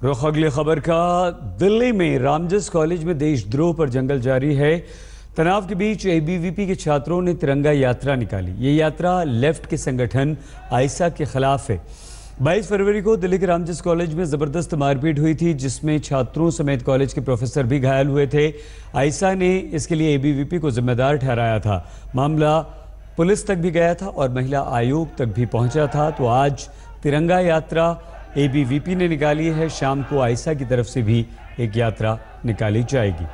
रुख अगली खबर का। दिल्ली में रामजस कॉलेज में देशद्रोह पर जंगल जारी है। तनाव के बीच एबीवीपी के छात्रों ने तिरंगा यात्रा निकाली। ये यात्रा लेफ्ट के संगठन आइसा के खिलाफ है। 22 फरवरी को दिल्ली के रामजस कॉलेज में जबरदस्त मारपीट हुई थी, जिसमें छात्रों समेत कॉलेज के प्रोफेसर भी घायल हुए थे। आइसा ने इसके लिए एबीवीपी को जिम्मेदार ठहराया था। मामला पुलिस तक भी गया था और महिला आयोग तक भी पहुंचा था। तो आज तिरंगा यात्रा एबीवीपी ने निकाली है। शाम को आइसा की तरफ से भी एक यात्रा निकाली जाएगी।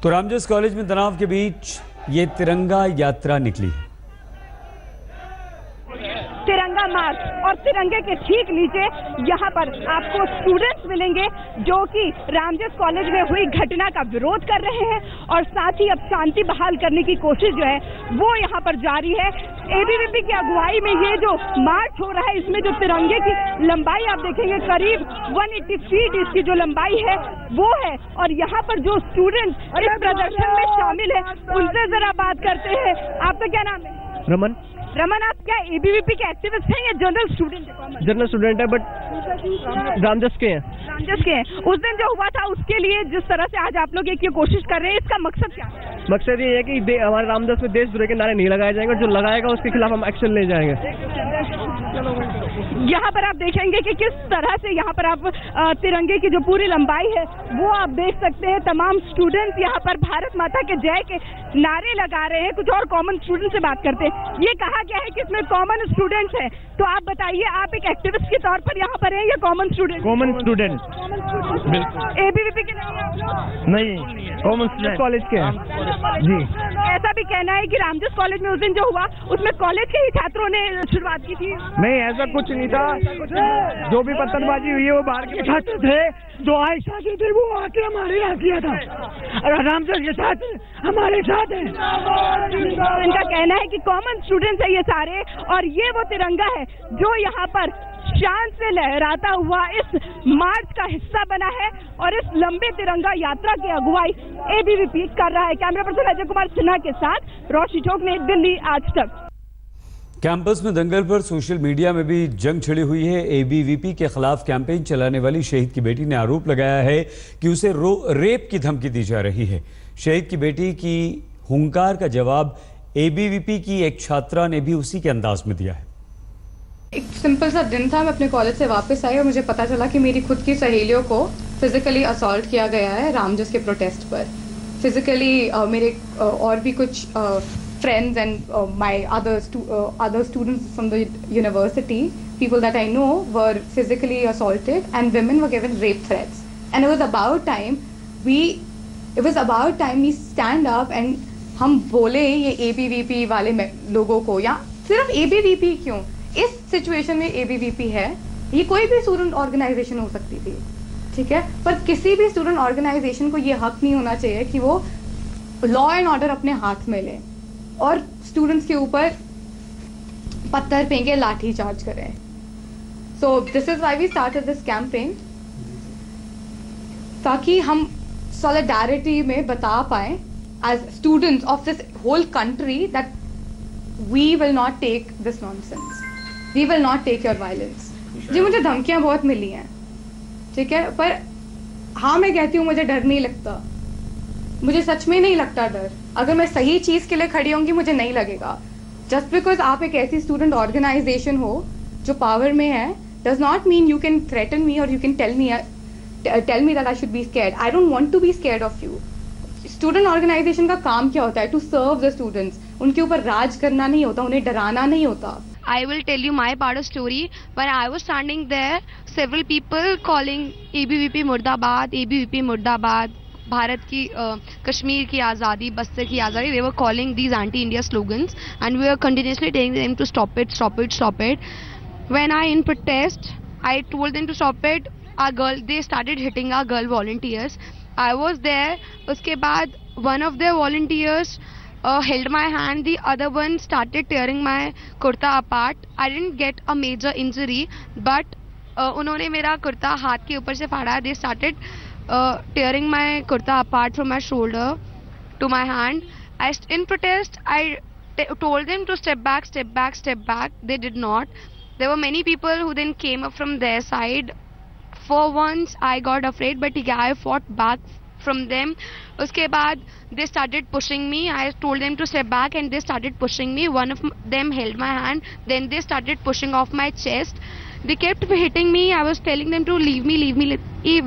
तो रामजस कॉलेज में तनाव के बीच ये तिरंगा यात्रा निकली है। तिरंगा मार्च और तिरंगे के ठीक नीचे यहाँ पर आपको स्टूडेंट्स मिलेंगे जो कि रामजस कॉलेज में हुई घटना का विरोध कर रहे हैं और साथ ही अब शांति बहाल करने की कोशिश जो है वो यहाँ पर जारी है। एबीवीपी की अगुवाई में ये जो मार्च हो रहा है, इसमें जो तिरंगे की लंबाई आप देखेंगे करीब 180 फीट इसकी जो लंबाई है वो है। और यहाँ पर जो स्टूडेंट्स इस प्रदर्शन में शामिल है उनसे जरा बात करते हैं। आपका क्या नाम है? रमन, आप क्या एबीवीपी के एक्टिविस्ट हैं या जनरल स्टूडेंट है? जनरल स्टूडेंट है, बट रामजस के हैं। रामजस के हैं। उस दिन जो हुआ था उसके लिए जिस तरह से आज आप लोग एक ये कोशिश कर रहे हैं, इसका मकसद क्या है? मकसद ये है कि हमारे रामजस में देशद्रोह के नारे नहीं लगाए जाएंगे और जो लगाएगा उसके खिलाफ हम एक्शन ले जाएंगे। यहाँ पर आप देखेंगे कि किस तरह से यहाँ पर आप तिरंगे की जो पूरी लंबाई है वो आप देख सकते हैं। तमाम स्टूडेंट्स यहाँ पर भारत माता के जय के नारे लगा रहे हैं। कुछ और कॉमन स्टूडेंट से बात करते हैं। ये कहा गया है कि इसमें कॉमन स्टूडेंट्स हैं, तो आप बताइए, आप एक एक्टिविस्ट के तौर पर यहाँ पर हैं या common student? Common student. ABVP के नहीं हैं आप लोग? नहीं, कॉमन स्टूडेंट कॉलेज के हैं जी। ऐसा भी कहना है कि रामजस कॉलेज में उस दिन जो हुआ उसमें कॉलेज के ही छात्रों ने शुरुआत की थी। नहीं, ऐसा कुछ नहीं था। जो भी पत्थरबाजी हुई है वो बाहर के छात्र थे जो आयशा के थे, वो आके हमारे यहाँ किया था। और रामजस के छात्र हमारे साथ हैं। इनका कहना है कि कॉमन स्टूडेंट्स है ये सारे, और ये वो तिरंगा है जो यहाँ पर शान से लहराता हुआ इस मार्च का हिस्सा बना है और इस लंबे तिरंगा यात्रा की अगुवाई एबीवीपी कर रहा है। कैमरा पर्सन अजय कुमार सिन्हा के साथ रोशनी ठोक ने दिल्ली आज तक। कैंपस में दंगल पर सोशल मीडिया में भी जंग छिड़ी हुई है। एबीवीपी के खिलाफ कैंपेन चलाने वाली शहीद की बेटी ने आरोप लगाया है कि उसे रेप की धमकी दी जा रही है। शहीद की बेटी की हुंकार का जवाब एबीवीपी की एक छात्रा ने भी उसी के अंदाज में दिया है। एक सिंपल सा दिन था, मैं अपने कॉलेज से वापस आई और मुझे पता चला कि मेरी खुद की सहेलियों को फिजिकली असॉल्ट किया गया है रामजस के प्रोटेस्ट पर। फिजिकली मेरे और भी कुछ friends and my other students from the university, people that I know, were physically assaulted and women were given rape threats. And it was about time we stand up and हम बोले ये ABVP वाले लोगों को, या सिर्फ ABVP क्यों, इस सिचुएशन में ABVP है, ये कोई भी स्टूडेंट ऑर्गेनाइजेशन हो सकती थी, ठीक है, पर किसी भी स्टूडेंट ऑर्गेनाइजेशन को ये हक नहीं होना चाहिए कि वो लॉ एंड ऑर्डर अपने हाथ में ले और स्टूडेंट्स के ऊपर पत्थर फेंके, लाठी चार्ज करें। So this is why we started this campaign, ताकि हम सॉलिडारिटी में बता पाए as students of this whole country that we will not take this nonsense, we will not take your violence. जी, मुझे धमकियां बहुत मिली हैं, ठीक है, पर हाँ मैं कहती हूँ मुझे डर नहीं लगता, मुझे सच में नहीं लगता डर। अगर मैं सही चीज के लिए खड़ी होंगी मुझे नहीं लगेगा। जस्ट बिकॉज आप एक ऐसी स्टूडेंट ऑर्गेनाइजेशन हो जो पावर में है, does not mean you can threaten me और you can tell me that I should be scared. I don't want to be scared of you. Student organisation का काम क्या होता है? To serve the students. उनके ऊपर राज करना नहीं होता, उन्हें डराना नहीं होता। I will tell you my part of story. When I was standing there, several people calling ABVP Murdabad, ABVP Murdabad, Bharat की कश्मीर की आज़ादी, बस्तर की आज़ादी, they were calling these anti-India slogans and we were continuously telling them to stop it, stop it, stop it. When I in protest, I told them to stop it. They started hitting our girl volunteers. I was there. उसके बाद one of their volunteers held my hand, the other one started tearing my kurta apart. I didn't get a major injury, but उन्होंने मेरा कुर्ता हाथ के ऊपर से फाड़ा. They started tearing my kurta apart from my shoulder to my hand. In protest, I told them to step back, step back, step back. They did not. There were many people who then came up from their side, For once I got afraid, but yeah, I fought back from them. Uske baad they started pushing me. I told them to step back and they started pushing me. One of them held my hand, then they started pushing off my chest. They kept hitting me. I was telling them to leave me, leave me.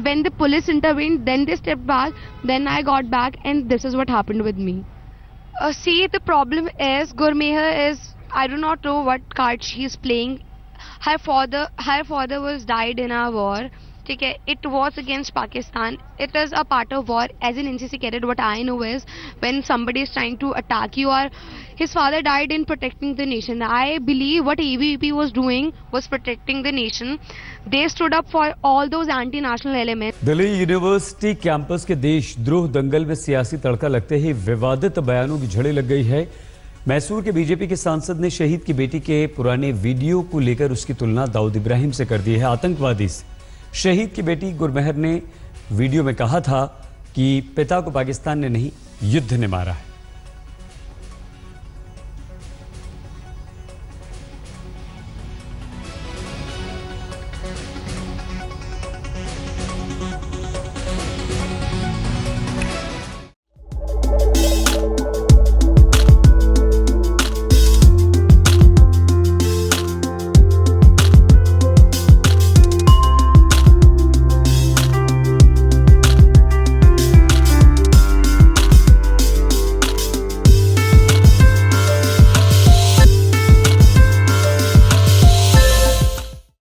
When the police intervened, then they stepped back, then I got back, and this is what happened with me. See, the problem is Gurmeher is, I do not know what card she is playing. Her father was died in a war. ठीक है, it was against Pakistan. It is a part of war. As an NCC cadet, what I know is when somebody is trying to attack you, or his father died in protecting the nation. I believe what ABVP was doing was protecting the nation. They stood up for all those anti-national elements. Delhi university campus के देशद्रोह दंगल में सियासी तड़का लगते ही विवादित बयानों की झड़ी लग गई है। मैसूर के बीजेपी के सांसद ने शहीद की बेटी के पुराने वीडियो को लेकर उसकी तुलना दाऊद इब्राहिम से कर दी है आतंकवादी से। शहीद की बेटी गुरमेहर ने वीडियो में कहा था कि पिता को पाकिस्तान ने नहीं, युद्ध ने मारा है।